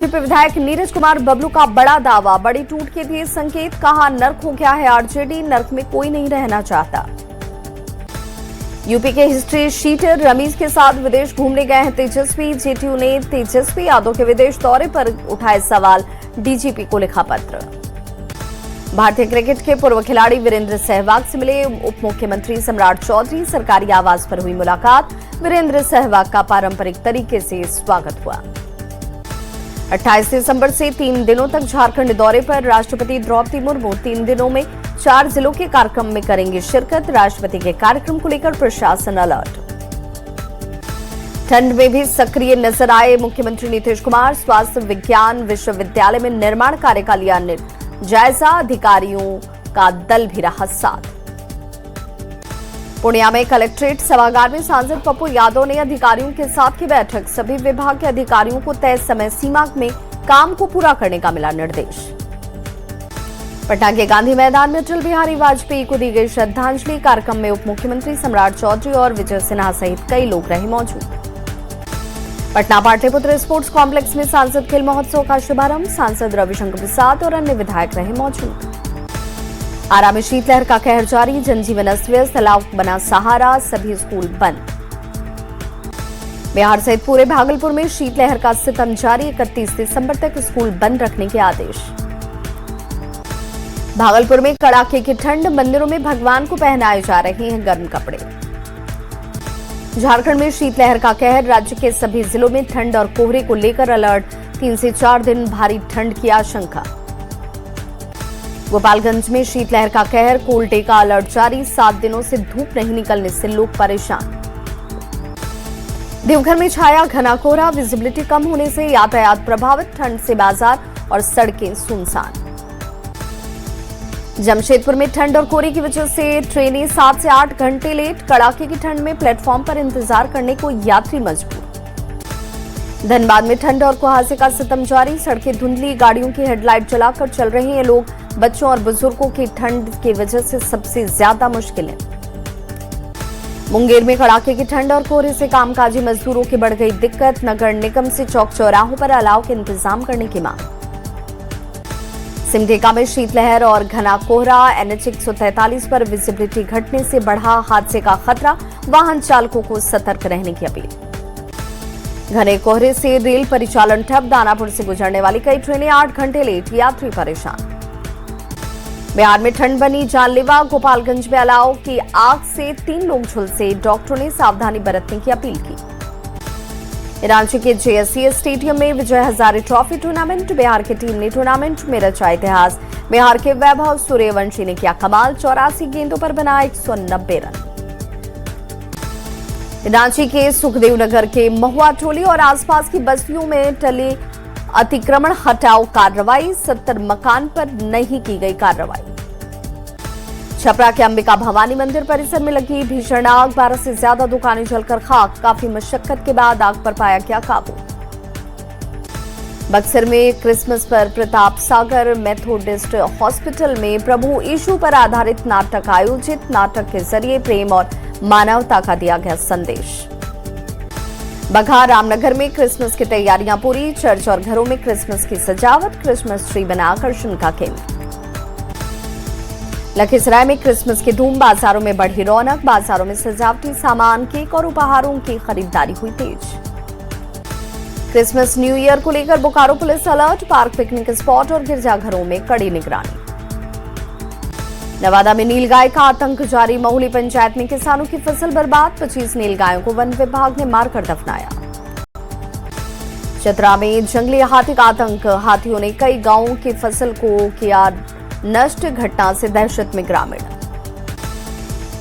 विधायक नीरज कुमार बबलू का बड़ा दावा, बड़ी टूट के दिए संकेत, कहा नर्क हो गया है आरजेडी, नर्क में कोई नहीं रहना चाहता। यूपी के हिस्ट्री शीटर रमीज के साथ विदेश घूमने गए हैं तेजस्वी। जेटीयू ने तेजस्वी यादव के विदेश दौरे पर उठाए सवाल, डीजीपी को लिखा पत्र। भारतीय क्रिकेट के पूर्व खिलाड़ी वीरेंद्र सहवाग से मिले उप मुख्यमंत्री सम्राट चौधरी, सरकारी आवास पर हुई मुलाकात। वीरेंद्र सहवाग का पारंपरिक तरीके से स्वागत हुआ। 28 दिसंबर से 3 दिनों तक झारखंड दौरे पर राष्ट्रपति द्रौपदी मुर्मू 3 दिनों में 4 जिलों के कार्यक्रम में करेंगे शिरकत। राष्ट्रपति के कार्यक्रम को लेकर प्रशासन अलर्ट। ठंड में भी सक्रिय नजर आए मुख्यमंत्री नीतीश कुमार। स्वास्थ्य विज्ञान विश्वविद्यालय में निर्माण कार्य का लिया जायजा, अधिकारियों का दल भी रहा साथ। पूर्णिया में कलेक्ट्रेट सभागार में सांसद पप्पू यादव ने अधिकारियों के साथ की बैठक। सभी विभाग के अधिकारियों को तय समय सीमा में काम को पूरा करने का मिला निर्देश। पटना के गांधी मैदान में अटल बिहारी वाजपेयी को दी गई श्रद्धांजलि। कार्यक्रम में उप मुख्यमंत्री सम्राट चौधरी और विजय सिन्हा सहित कई लोग रहे मौजूद। पटना पाटलिपुत्र स्पोर्ट्स कॉम्प्लेक्स में सांसद खेल महोत्सव का शुभारंभ। सांसद रविशंकर प्रसाद और अन्य विधायक रहे मौजूद। आरा में शीतलहर का कहर जारी, जनजीवन अस्त व्यस्त, तालाब बना सहारा, सभी स्कूल बंद। बिहार सहित पूरे भागलपुर में शीतलहर का सितम जारी, 31 दिसंबर तक स्कूल बंद रखने के आदेश। भागलपुर में कड़ाके की ठंड, मंदिरों में भगवान को पहनाए जा रहे हैं गर्म कपड़े। झारखंड में शीतलहर का कहर, राज्य के सभी जिलों में ठंड और कोहरे को लेकर अलर्ट। 3 से 4 दिन भारी ठंड की आशंका। गोपालगंज में शीतलहर का कहर, कोल्ड डे का अलर्ट जारी। 7 दिनों से धूप नहीं निकलने से लोग परेशान। देवघर में छाया घना कोहरा, विजिबिलिटी कम होने से यातायात प्रभावित। ठंड से बाजार और सड़कें सुनसान। जमशेदपुर में ठंड और कोहरे की वजह से ट्रेनें 7 से 8 घंटे लेट। कड़ाके की ठंड में प्लेटफॉर्म पर इंतजार करने को यात्री मजबूर। धनबाद में ठंड और कुहासे का सितम जारी, सड़कें धुंधली, गाड़ियों की हेडलाइट जलाकर चल रहे हैं लोग। बच्चों और बुजुर्गों की ठंड की वजह से सबसे ज्यादा मुश्किलें। मुंगेर में कड़ाके की ठंड और कोहरे से कामकाजी मजदूरों की बढ़ गई दिक्कत। नगर निगम से चौक चौराहों पर अलाव के इंतजाम करने की मांग। सिमडेगा में शीतलहर और घना कोहरा, एनएच 143 पर विजिबिलिटी घटने से बढ़ा हादसे का खतरा। वाहन चालकों को सतर्क रहने की अपील। घने कोहरे से रेल परिचालन ठप, दानापुर से गुजरने वाली कई ट्रेनें 8 घंटे लेट, यात्री परेशान। बिहार में ठंड बनी जानलेवा, गोपालगंज में अलाव की आग से 3 लोग झुलसे। डॉक्टरों ने सावधानी बरतने की अपील की। रांची के जेएससीए स्टेडियम में विजय हजारे ट्रॉफी टूर्नामेंट, बिहार की टीम ने टूर्नामेंट में रचा इतिहास। बिहार के वैभव सूर्यवंशी ने किया कमाल, 84 गेंदों पर बना 190 रन। रांची के सुखदेव नगर के महुआ टोली और आसपास की बस्तियों में टली अतिक्रमण हटाओ कार्रवाई, 70 मकान पर नहीं की गई कार्रवाई। छपरा के अंबिका भवानी मंदिर परिसर में लगी भीषण आग, 12 से ज्यादा दुकानें जलकर खाक। काफी मशक्कत के बाद आग पर पाया गया काबू। बक्सर में क्रिसमस पर प्रताप सागर मेथोडिस्ट हॉस्पिटल में प्रभु यीशु पर आधारित नाटक आयोजित। नाटक के जरिए प्रेम और मानवता का दिया गया संदेश। बघा रामनगर में क्रिसमस की तैयारियां पूरी, चर्च और घरों में क्रिसमस की सजावट। क्रिसमस ट्री बना आकर्षण का केंद्र। लखीसराय में क्रिसमस की धूम, बाजारों में बढ़ी रौनक। बाजारों में सजावटी सामान, केक और उपहारों की खरीदारी हुई तेज। क्रिसमस न्यू ईयर को लेकर Bokaro police alert, park, picnic spot और गिरजाघरों में कड़ी निगरानी। नवादा में नीलगाय का आतंक जारी, महुली पंचायत में किसानों की फसल बर्बाद। 25 नीलगायों को वन विभाग ने मारकर दफनाया। चतरा में जंगली हाथी का आतंक, हाथियों ने कई गांवों की फसल को किया नष्ट। घटना से दहशत में ग्रामीण।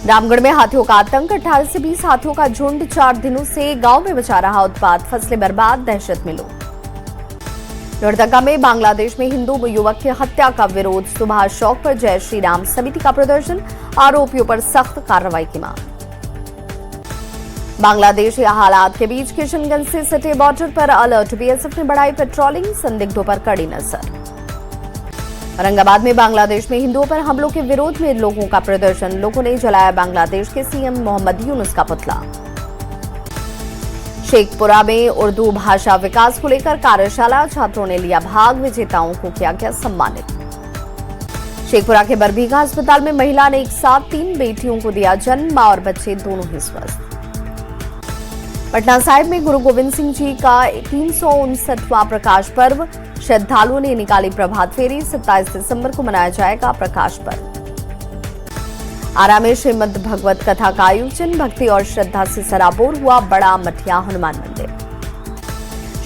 रामगढ़ में हाथियों का आतंक, 18 से 20 हाथियों का झुंड 4 दिनों से गांव में मचा रहा उत्पात। फसलें बर्बाद, दहशत में लोग। लोहरदगा में बांग्लादेश में हिंदू युवक की हत्या का विरोध, सुभाष चौक पर जय श्री राम समिति का प्रदर्शन। आरोपियों पर सख्त कार्रवाई की मांग। बांग्लादेश या हालात के बीच किशनगंज से सटे बॉर्डर पर अलर्ट, बीएसएफ ने बढ़ाई पेट्रोलिंग, संदिग्धों पर कड़ी नजर। औरंगाबाद में बांग्लादेश में हिंदुओं पर हमलों के विरोध में लोगों का प्रदर्शन। लोगों ने जलाया बांग्लादेश के सीएम मोहम्मद यूनुस का पुतला। शेखपुरा में उर्दू भाषा विकास को लेकर कार्यशाला, छात्रों ने लिया भाग, विजेताओं को किया गया सम्मानित। शेखपुरा के बरबीघा अस्पताल में महिला ने एक साथ 3 बेटियों को दिया जन्म, मां और बच्चे दोनों ही स्वस्थ। पटना साहिब में गुरु गोविंद सिंह जी का 359वां प्रकाश पर्व, श्रद्धालुओं ने निकाली प्रभात फेरी। 27 दिसंबर को मनाया जाएगा प्रकाश पर्व। आरा में श्रीमद् भगवत कथा का आयोजन, भक्ति और श्रद्धा से सराबोर हुआ बड़ा मठिया हनुमान मंदिर।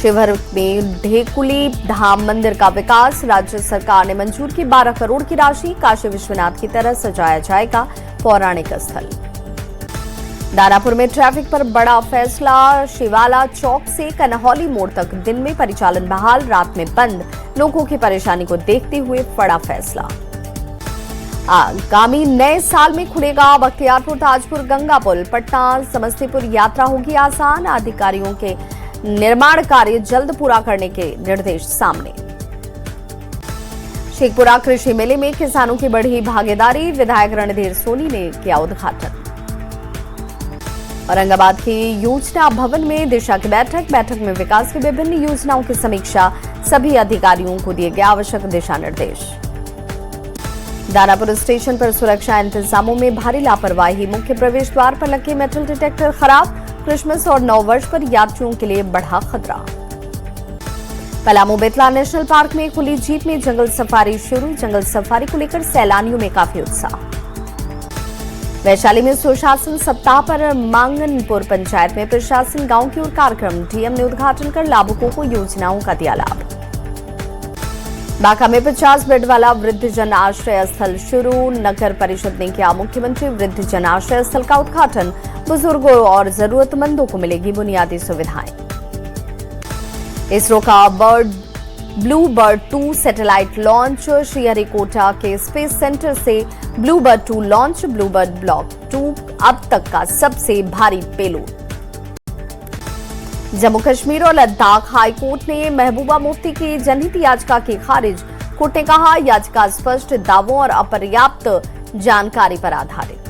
शिवहर में ढेकुली धाम मंदिर का विकास, राज्य सरकार ने मंजूर की 12 करोड़ की राशि, काशी विश्वनाथ की तरह सजाया जाएगा पौराणिक स्थल। दानापुर में ट्रैफिक पर बड़ा फैसला, शिवाला चौक से कन्हौली मोड़ तक दिन में परिचालन बहाल, रात में बंद, लोगों की परेशानी को देखते हुए बड़ा फैसला। आगामी नए साल में खुलेगा बख्तियारपुर ताजपुर गंगा पुल, पटना समस्तीपुर यात्रा होगी आसान, अधिकारियों के निर्माण कार्य जल्द पूरा करने के निर्देश सामने। शेखपुरा कृषि मेले में किसानों की बढ़ी भागीदारी, विधायक रणधीर सोनी ने किया उद्घाटन। औरंगाबाद की योजना भवन में दिशा की बैठक में विकास की विभिन्न योजनाओं की समीक्षा, सभी अधिकारियों को दिए गए आवश्यक दिशा निर्देश। दानापुर स्टेशन पर सुरक्षा इंतजामों में भारी लापरवाही, मुख्य प्रवेश द्वार पर लगे मेटल डिटेक्टर खराब, क्रिसमस और नववर्ष पर यात्रियों के लिए बढ़ा खतरा। पलामू बेतला नेशनल पार्क में खुली जीप में जंगल सफारी शुरू, जंगल सफारी को लेकर सैलानियों में काफी उत्साह। वैशाली में सुशासन सप्ताह पर मांगनपुर पंचायत में प्रशासन गांव की ओर कार्यक्रम, डीएम ने उद्घाटन कर लाभुकों को योजनाओं का दिया लाभ। बांका में 50 बेड वाला वृद्ध जन आश्रय स्थल शुरू, नगर परिषद ने किया मुख्यमंत्री वृद्ध जन आश्रय स्थल का उद्घाटन, बुजुर्गों और जरूरतमंदों को मिलेगी बुनियादी सुविधाएं। इसरो का blue bird 2 satellite launch, Sriharikota के स्पेस सेंटर से blue bird 2 launch, blue bird block 2 अब तक का सबसे भारी पेलोड। जम्मू कश्मीर और लद्दाख हाईकोर्ट ने महबूबा मुफ्ती की जनहित याचिका की खारिज, कोर्ट ने कहा याचिका स्पष्ट दावों और अपर्याप्त जानकारी पर आधारित।